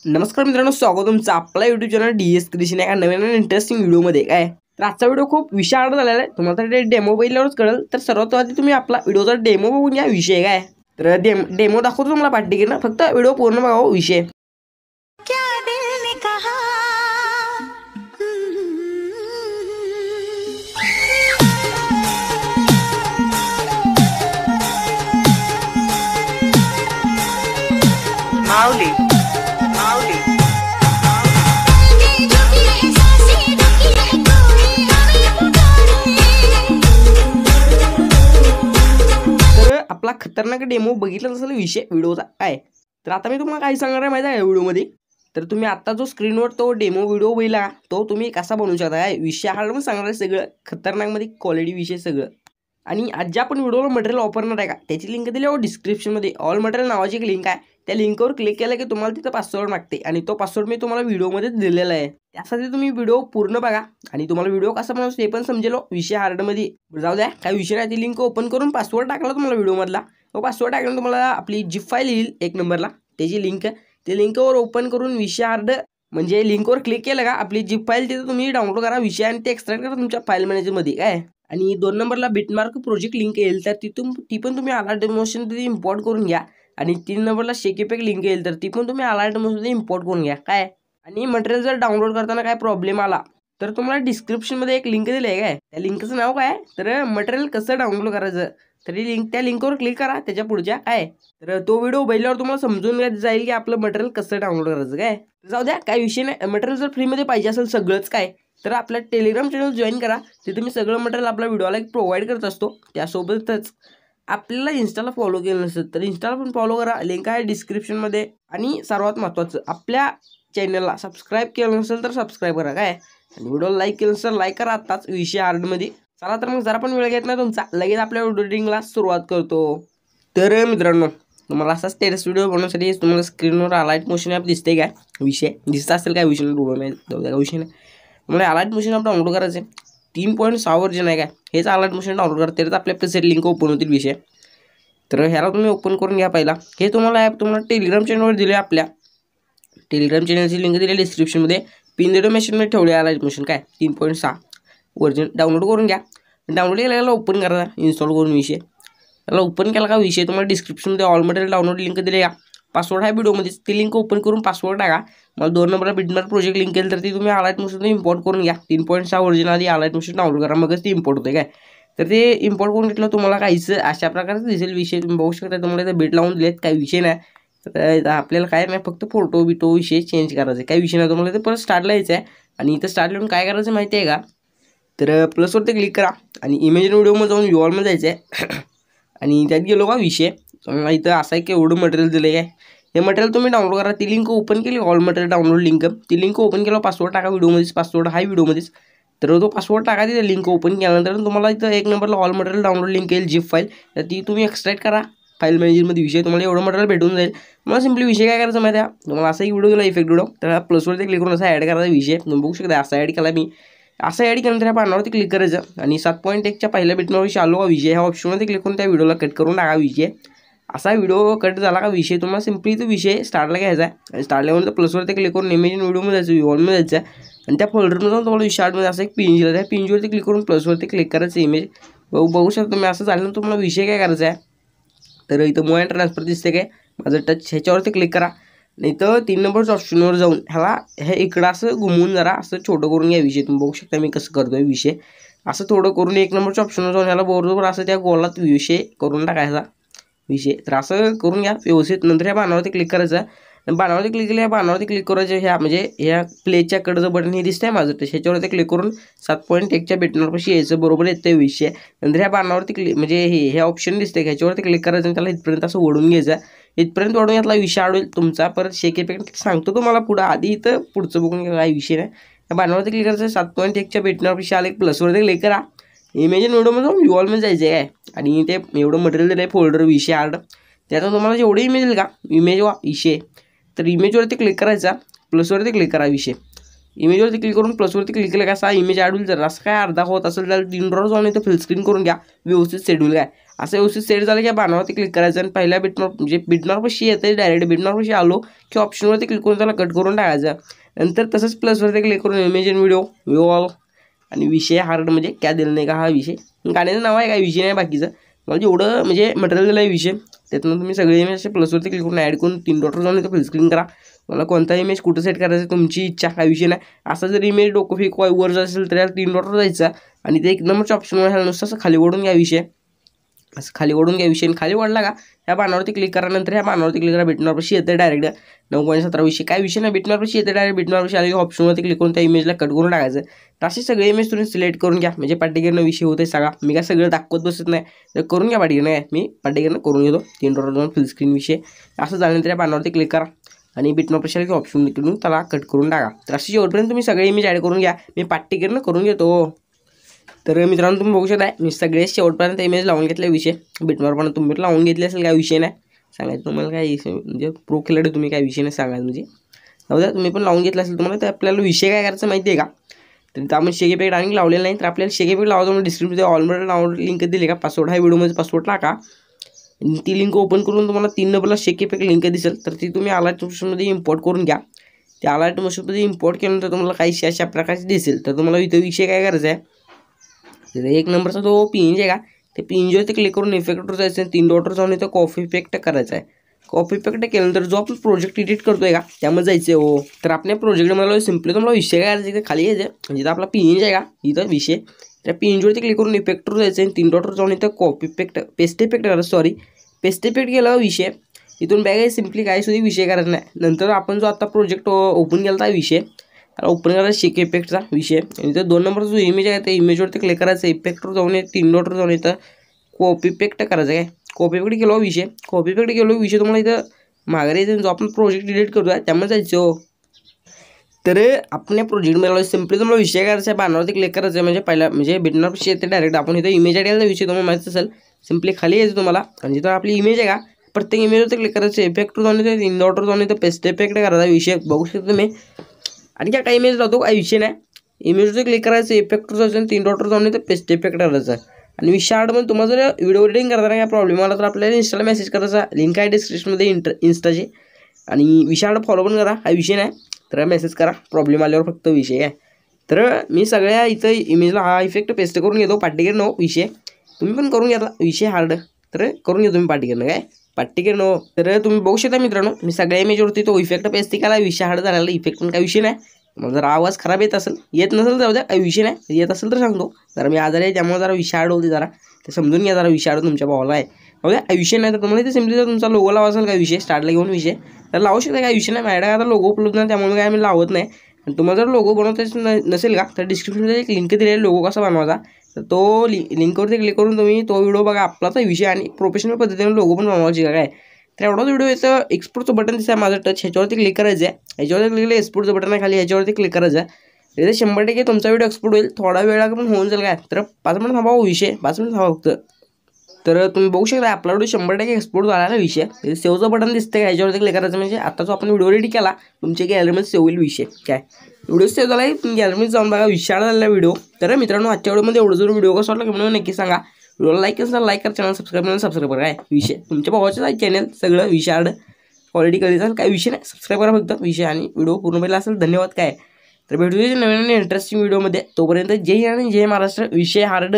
नमस्कार मित्रांनो, स्वागत तुमचं आपला YouTube चॅनल DS क्रिएशन एका नवीन आणि इंटरेस्टिंग व्हिडिओमध्ये। काय तर आजचा व्हिडिओ खूप विषयावर झालेला आहे, तुम्हाला तर डेमो बघितल्यावरच कळेल। तर सर्वात आधी तुम्ही आपला व्हिडिओचा डेमो बघून घ्या। विषय काय तर डेमो दाखवतो तुम्हाला पाठीकडनं, फक्त व्हिडिओ पूर्ण बघा। विषय माऊली आपला खतरनाक डेमो बघितला असेल विषय व्हिडिओचा। काय तर आता मी तुम्हाला काय सांगणार आहे माहिती आहे व्हिडिओमध्ये। तर तुम्ही आता जो स्क्रीनवर तो डेमो व्हिडिओ बघितला तो तुम्ही कसा बनवू शकता, काय विषय हार्ड पण सांगणार आहे सगळं खतरनाक मध्ये, क्वालिटी विषय सगळं। आणि आज जे आपण व्हिडिओला मटेरियल वापरणार आहे का त्याची लिंक दिली आहे डिस्क्रिप्शनमध्ये। ऑल मटेरियल नावाची एक लिंक आहे, त्या लिंकवर क्लिक केलं की तुम्हाला तिथं पासवर्ड मागते आणि तो पासवर्ड मी तुम्हाला व्हिडिओमध्ये दिलेला आहे। त्यासाठी तुम्ही व्हिडिओ पूर्ण बघा आणि तुम्हाला व्हिडिओ कसा बनवायचा ते पण समजेल। विषय हार्डमध्ये जाऊ द्या, काय विषय नाही। ती लिंक ओपन करून पासवर्ड टाकला तुम्हाला व्हिडिओमधला, तो पासवर्ड टाकल्यानं तुम्हाला आपली जिप फाईल येईल एक नंबरला, त्याची लिंक ते लिंकवर ओपन करून विषय हार्ड म्हणजे लिंकवर क्लिक केलं का आपली जिप फाईल तिथं तुम्ही डाउनलोड करा विषय आणि ते एक्सट्रॅक्ट करा तुमच्या फाईल मॅनेजरमध्ये। काय आणि 2 नंबरला बिटमार्क प्रोजेक्ट लिंक येईल, तर ती पण तुम्ही अलाइट मोशनमध्ये इम्पोर्ट करून घ्या। आणि 3 नंबरला शेक इफेक्ट लिंक येईल, तर ती पण तुम्ही अलाइट मोशनमध्ये इम्पोर्ट करून घ्या। काय आणि मटेरियल जर डाउनलोड करताना काय प्रॉब्लेम आला तर तुम्हाला डिस्क्रिप्शनमध्ये एक लिंक दिली आहे, काय त्या लिंकचं नाव काय तर मटेरियल कसं डाउनलोड करायचं, तरी लिंक त्या लिंकवर क्लिक करा। त्याच्या पुढच्या काय तर तो व्हिडिओ बघितल्यावर तुम्हाला समजून जाईल की आपलं मटेरियल कसं डाउनलोड करायचं। काय जाऊ द्या, काय विषय नाही। मटेरियल जर फ्रीमध्ये पाहिजे असेल सगळंच काय तर आपल्या टेलिग्राम चॅनल जॉईन करा, तिथे मी सगळं मटेरियल आपल्या व्हिडिओला एक प्रोव्हाइड करत असतो। त्यासोबतच आपल्याला इन्स्टाला फॉलो केलं नसेल तर इन्स्टाला पण फॉलो करा, लिंक आहे डिस्क्रिप्शनमध्ये। आणि सर्वात महत्त्वाचं आपल्या चॅनलला सबस्क्राईब केलं नसेल तर सबस्क्राईब करा। काय आणि व्हिडिओला लाईक केलं नसेल लाईक करा आत्ताच विषय हार्डमध्ये। चला तर मग जरा पण वेळ घेत नाही तुमचा, लगेच आपल्या एडिटिंगला सुरुवात करतो। तर मित्रांनो, तुम्हाला असा स्टेटस व्हिडिओ बनवण्यासाठी तुम्हाला स्क्रीनवर अलाइट मोशन ॲप दिसते, काय विषय दिसत असेल, काय विषय नाही काय विषय नाही। तुम्हाला अलाइट मोशन ॲप डाउनलोड करायचं आहे, 3.6 वर्जन आहे। काय हेच अलाइट मोशन डाउनलोड करा, तरच आपल्या प्रेसेट लिंक ओपन होतील विषय। तर ह्याला तुम्ही ओपन करून घ्या पहिला। हे तुम्हाला ॲप तुम्हाला टेलिग्राम चॅनलवर दिले, आपल्या टेलिग्राम चॅनलची लिंक दिली डिस्क्रिप्शनमध्ये, पिन मेशनमध्ये ठेवले अलाइट मोशन काय 3.6 वर्जन डाउनलोड करून घ्या। डाउनलोड केल्याला ओपन करा, इन्स्टॉल करून विषय त्याला ओपन केला का विषय तुम्हाला डिस्क्रिप्शनमध्ये ऑल मटेरियल डाउनलोड लिंक दिली का, पासवर्ड आहे व्हिडिओमध्ये, ती लिंक ओपन करून पासवर्ड टाका। मला 2 नंबरला बिटमार्क प्रोजेक्ट लिंक केली तर ती तुम्ही अलाइट मोशन इम्पोर्ट करून घ्या। 3.6 वर्जन आधी अलाइट मोशन डाउनलोड करा, मगच ती इम्पोर्ट होते। काय तर ते इम्पोर्ट करून घेतलं तुम्हाला काहीच अशा प्रकारचं दिसेल विषय, तुम्ही बघू शकता। तुम्हाला इथे बेट लावून दिलेत, काही विषय नाही। तर आपल्याला काय नाही, फक्त फोटो बिटो विषय चेंज करायचे, काही विषय नाही। तुम्हाला ते परत स्टार्टला यायचं आहे आणि इथं स्टार्ट लिहून काय करायचं माहिती आहे का, तर प्लसवरती क्लिक करा आणि इमेजिन व्हिडिओमध्ये जाऊन व्ह्यूअरमध्ये जायचं आहे आणि त्यात गेलो का विषय तुम्हाला इथं असं आहे की एवढं मटेरियल दिलं आहे, हे मटेरियल तुम्ही डाउनलोड करा। ती लिंक ओपन केली, ऑल मटेरियल डाउनलोड लिंक, ती लिंक ओपन केलं, पासवर्ड टाका व्हिडिओमध्येच, पासवर्ड हाय व्हिडिओमध्येच। तर तो पासवर्ड टाका, तिथे लिंक ओपन केल्यानंतर तुम्हाला इथं 1 नंबरला ऑल मटेरियल डाउनलोड लिंक येईल जिप फाईल, तर ती तुम्ही एक्सट्रॅक्ट करा फाईल मॅनेजरमध्ये विषय, तुम्हाला एवढं मटेरियल भेटून जाईल। मला सिम्पली विषय काय करायचं माहिती आहे, तुम्हाला असा एक व्हिडिओ दिला इफेक्ट व्हिडिओ, तर प्लसवरती क्लिक करून असा ॲड करायचा विषय, तुम्ही बघू शकता असा ॲड केला मी। असं ॲड केल्यानंतर या बाणावरती क्लिक करायचं आणि 7.1च्या पहिल्या बिटमार्कशी आलो का विषय, ह्या ऑप्शनमध्ये क्लिक करून त्या व्हिडिओला कट करून टाका विषय। असा व्हिडिओ कट झाला का विषय तुम्हाला सिम्पली तो विषय स्टार्टला घ्यायचा आहे आणि स्टार्ट लेवलनंतर प्लसवरती क्लिक करून इमेजिन व्हिडिओमध्ये जायचं, व्ह्यूअरमध्ये जायचं आहे आणि त्या फोल्डरमध्ये जाऊन तुम्हाला विषय हार्डमध्ये असं एक PNG आहे, त्या PNGवरती क्लिक करून प्लसवरती क्लिक करायचं इमेज। बघू शकता तुम्ही, असं झाल्यानंतर तुम्हाला विषय काय करायचा आहे, तर इथं मूव अँड ट्रान्सफर दिसते, काय माझं टच ह्याच्यावरती क्लिक करा नाही तर 3 नंबरच्या ऑप्शनवर जाऊन ह्याला हे इकडं असं घुमवून जरा असं छोटं करून घ्या विषय। तुम्ही बघू शकता मी कसं करतोय विषय, असं थोडं करून 1 नंबरच्या ऑप्शनवर जाऊन ह्याला बरोबर असं त्या गोलात विषय करून टाकायचा विषय। तर असं करून घ्या व्यवस्थित। नंतर ह्या बाणावरती क्लिक करायचं, बाणावरती क्लिक केलं, ह्या बाणावरती क्लिक करायचं, ह्या म्हणजे ह्या प्लेच्या कडचं बटन हे दिसतंय माझं, तर ह्याच्यावरती क्लिक करून 7.1च्या बिटमार्कपाशी यायचं, बरोबर येतं विषय। नंतर ह्या बाणावरती क्लिक म्हणजे हे ऑप्शन दिसतंय, ह्याच्यावरती क्लिक करायचं आणि त्याला इथपर्यंत असं ओढून घ्यायचं, इथपर्यंत ओढून घेतला विषय आढळेल तुमचा। परत शेक इफेक्ट सांगतो तुम्हाला पुढं, आधी इथं पुढचं बघून घ्या, काही विषय नाही। त्या बाणावरती क्लिक करायचं, 7.1च्या बिटमार्कपाशी आलं, प्लसवरती क्लिक करा, इमेजिन व्हिडिओमध्ये जाऊन व्ह्यूअरमध्ये जायचं आहे काय आणि ते एवढं मटेरियल दिलं आहे फोल्डर विषय हार्ड, त्यातून तुम्हाला जेवढे इमेज येईल का इमेज विषय, तर इमेजवरती क्लिक करायचा, प्लसवरती क्लिक करा विषय। इमेजवरती क्लिक करून प्लसवरती क्लिक केलं का असा इमेज ॲड होईल। जर असं काय अर्धा होत असेल तर 3 ड्रॉ जाऊन इथं फुल स्क्रीन करून घ्या, व्यवस्थित शेड्यूल काय असं व्यवस्थित सेट झालं की या बाणावरती क्लिक करायचं आणि पहिल्या बिटमार्क म्हणजे बिटमार्कपाशी येते डायरेक्ट बिटमार्कपाशी आलो की ऑप्शनवरती क्लिक करून त्याला कट करून टाकायचं. नंतर तसंच प्लसवरती क्लिक करून इमेज इन व्हिडिओ ऑल आणि विषय हार्ड म्हणजे काय दिलं नाही का हा विषय गाण्याचं नाव आहे काय विषय नाही बाकीचं मला जेवढं म्हणजे मटेरियल दिलं आहे विषय त्यातून तुम्ही सगळे इमेज असे प्लसवरती क्लिक करून ॲड करून 3 डॉटवर जाऊन इथं फुल स्क्रीन करा. मला कोणता इमेज कुठं सेट करायचं तुमची इच्छा काय विषय नाही. असा जर इमेज डोकं फेक वर असेल तर याला 3 डॉटवर जायचा आणि ते 1 नंबरच्या ऑप्शनवर ह्याला नुसतं असं खाली ओढून घ्या विषय असं खाली ओढून घ्या विषय खाली ओढला का ह्या बाणावरती क्लिक करा. नंतर ह्या बाणावरती क्लिक करा बिटमार्कपाशी येते डायरेक्ट 9.17 विषय काय विषय नाही बिटमार्कपाशी येते डायरेक्ट बिटमार्कपाशी आली ऑप्शनवरती क्लिक करून त्या इमेजला कट करून टाकायचं. तर असे सगळे इमेज तुम्ही सिलेक्ट करून घ्या म्हणजे पार्टिकलनं विषय होते सगळा. मी काय सगळं दाखवत बसत नाही तर करून घ्या पार्टिकलनं काय मी पार्टिकलनं करून घेतो 3 डॉटवर जाऊन फुल स्क्रीन विषय असं झाल्यानंतर या बाणावरती क्लिक करा आणि बिटमार्कपाशी आली की ऑप्शन करून त्याला कट करून टाका. तर अशी शेवटपर्यंत तुम्ही सगळे इमेज ॲड करून घ्या मी पार्टिकलनं करून घेतो. तर मित्रांनो तुम्ही बघू शकता मी सगळे शेवटपर्यंत इमेज लावून घेतले विषय बिटमार्क पण तुम्ही लावून घेतले असेल काय विषय नाही सांगायचं तुम्हाला काय म्हणजे प्रो खेळाडू तुम्ही काय विषय नाही सांगायचं म्हणजे जाऊ तुम्ही पण लावून घेतला असेल तुम्हाला तर आपल्याला विषय काय करायचं माहिती आहे का. तर त्यामुळे शेक इफेक्ट आणि लावलेलं नाही तर आपल्याला शेक इफेक्ट लावायचं म्हणजे डिस्क्रिप्शनमध्ये ऑलरेडी डाउनलोड लिंक दिली का पासवर्ड हा व्हिडिओमध्ये पासवर्ड टाका ती लिंक ओपन करून तुम्हाला 3 नंबरला शेक इफेक्ट लिंक दिसेल तर ती तुम्ही Alight मोशनमध्ये इम्पोर्ट करून घ्या. त्या Alight मोशनमध्ये इम्पोर्ट केल्यानंतर तुम्हाला काही अशा प्रकारचे दिसेल तर तुम्हाला इथं विषय काय करायचा आहे. 1 नंबरचा तो PNG आहे का ते PNGवरती क्लिक करून इफेक्टवर जायचं 3 डॉटवर जाऊन इथं कॉपी इफेक्ट करायचा आहे. कॉपी इफेक्ट केल्यानंतर जो आपण प्रोजेक्ट एडिट करतोय का त्यामध्ये जायचं हो. तर आपल्या प्रोजेक्टमध्ये सिम्पली तुम्हाला विषय काय करायचा खाली यायचं जिथं आपला PNG आहे का इथं विषय त्या PNGवरती क्लिक करून इफेक्टवर जायचं 3 डॉटवर जाऊन इथं कॉपी इफेक्ट पेस्ट इफेक्ट करायचं पेस्ट इफेक्ट केला विषय इथून बॅग सिम्पली काय सुद्धा विषय करायचा नाही. नंतर आपण जो आता प्रोजेक्ट ओपन केला विषय त्याला ओपन करायचा शेक इफेक्टचा विषय आणि तर 2 नंबरचा जो इमेज आहे त्या इमेजवरती क्लिक करायचं इफेक्टवर जाऊन 3 डॉटवर जाऊन इथं कॉपी इफेक्ट करायचं काय कॉपी इफेक्ट केलो विषय तुम्हाला इथं माघारी जो आपण प्रोजेक्ट डिलीट करतोय त्यामध्ये जायचं हो. तर आपल्या प्रोजेक्टमध्ये सिम्पली तुम्हाला विषय करायचा आहे बाणावरती क्लिक करायचं आहे म्हणजे पहिला म्हणजे बिटमार्कपाशी येते डायरेक्ट आपण इथं इमेज ॲड विषय तुम्हाला माहिती असेल सिम्पली खाली यायचं तुम्हाला आणि जिथं आपली इमेज आहे का प्रत्येक इमेजवरती क्लिक करायचं इफेक्टवर जाऊन इथं 3 डॉटवर जाऊन इथं पेस्ट इफेक्ट करायचा विषय बघू शकता तुम्ही. आणि काय काही इमेज लावतो काही विषय नाही इमेजवरती क्लिक करायचं इफेक्टवर जायचं 3 डॉटवर जाऊन इथं पेस्ट इफेक्ट करायचं आणि विषय हार्डमध्ये तुम्हाला जर व्हिडिओ एडिटिंग करताना काय प्रॉब्लेम आला तर आपल्याला इंस्टाला मेसेज करायचा लिंक आहे डिस्क्रिप्शनमध्ये इन्स्टाचे आणि विषय हार्ड फॉलो पण करा काही विषय नाही तर मेसेज करा प्रॉब्लेम आल्यावर फक्त विषय आहे. तर मी सगळ्या इथं इमेजला हा इफेक्ट पेस्ट करून घेतो पार्टिकल नो विषय तुम्ही पण करून घ्या विषय हार्ड तर करून घेतो मी पार्टिकल काय पार्टिकल नो. तर तुम्ही बघू शकता मित्रांनो मी सगळ्या इमेजवरती तो इफेक्ट पेस्ट केला विषय हार्ड झालेला इफेक्ट पण काही विषय नाही. मला जर आवाज खराब येत असेल येत नसेल जाऊ द्या काही विषय नाही येत असेल तर सांगतो जरा मी आजारी आहे त्यामुळे जरा विषय हार्ड होते जरा ते समजून घ्या जरा विषय हार्ड तुमच्या भावाला आहे जाऊ द्या विषय नाही तर तुम्हाला इथे सिम्पली जर तुमचा लोगो लावा असेल काय विषय स्टार्टला घेऊन विषय तर लावू शकता काही विषय नाही माझ्याकडे आता लोगो उपलब्ध नाही त्यामुळे काय मी लावत नाही. आणि तुम्हाला जर लोगो बनवता नसेल का तर डिस्क्रिप्शनमध्ये एक लिंक दिलेला लोगो कसा बनवायचा तर तो लिंकवरती क्लिक करून तुम्ही तो व्हिडिओ बघा आपलाच विषय आणि प्रोफेशनल पद्धतीने लोगो पण बनवायची काय. तर एवढाच व्हिडिओ याचं एक्सपोर्टचं बटन दिसतं माझं टच ह्याच्यावरती क्लिक करायचं आहे ह्याच्यावरती क्लिक केलं एक्सपोर्टचं बटन आहे खाली ह्याच्यावरती क्लिक करायचं आहे. तिथे 100% तुमचा व्हिडिओ एक्सपोर्ट होईल थोडा वेळा पण होऊन जाईल काय तर 5 मिनिट थांबा विषय 5 मिनिट थांबा फक्त. तर तुम्ही बघू शकता आपला व्हिडिओ 100% एक्सपोर्ट झाला विषय सेव्हचं बटन दिसतं का ह्याच्यावरती क्लिक करायचं म्हणजे आता जो आपण व्हिडिओ रेडी केला तुमच्या गॅलरीमध्ये सेव्ह होईल विषय काय व्हिडिओ सेव्ह झाला आहे गॅलरीमध्ये जाऊन बघा विशाळ झालेला व्हिडिओ. तर मित्रांनो आजच्या व्हिडिओमध्ये एवढं जर व्हिडिओ कसा वाटला म्हणून नक्की सांगा व्हिडिओला लाईक असेल लाईक करा चॅनल सबस्क्राईब करा काय विषय तुमच्या भावाचं आहे चॅनल सगळं विशाळ क्वालिटी कधी जाईल काही विषय नाही सबस्क्राईब करा फक्त विषय आणि व्हिडिओ पूर्ण पाहिला असेल धन्यवाद काय. तर भेटूया नवीन इंटरेस्टिंग व्हिडिओमध्ये तोपर्यंत जय हिंद आणि जय महाराष्ट्र विषय हार्ड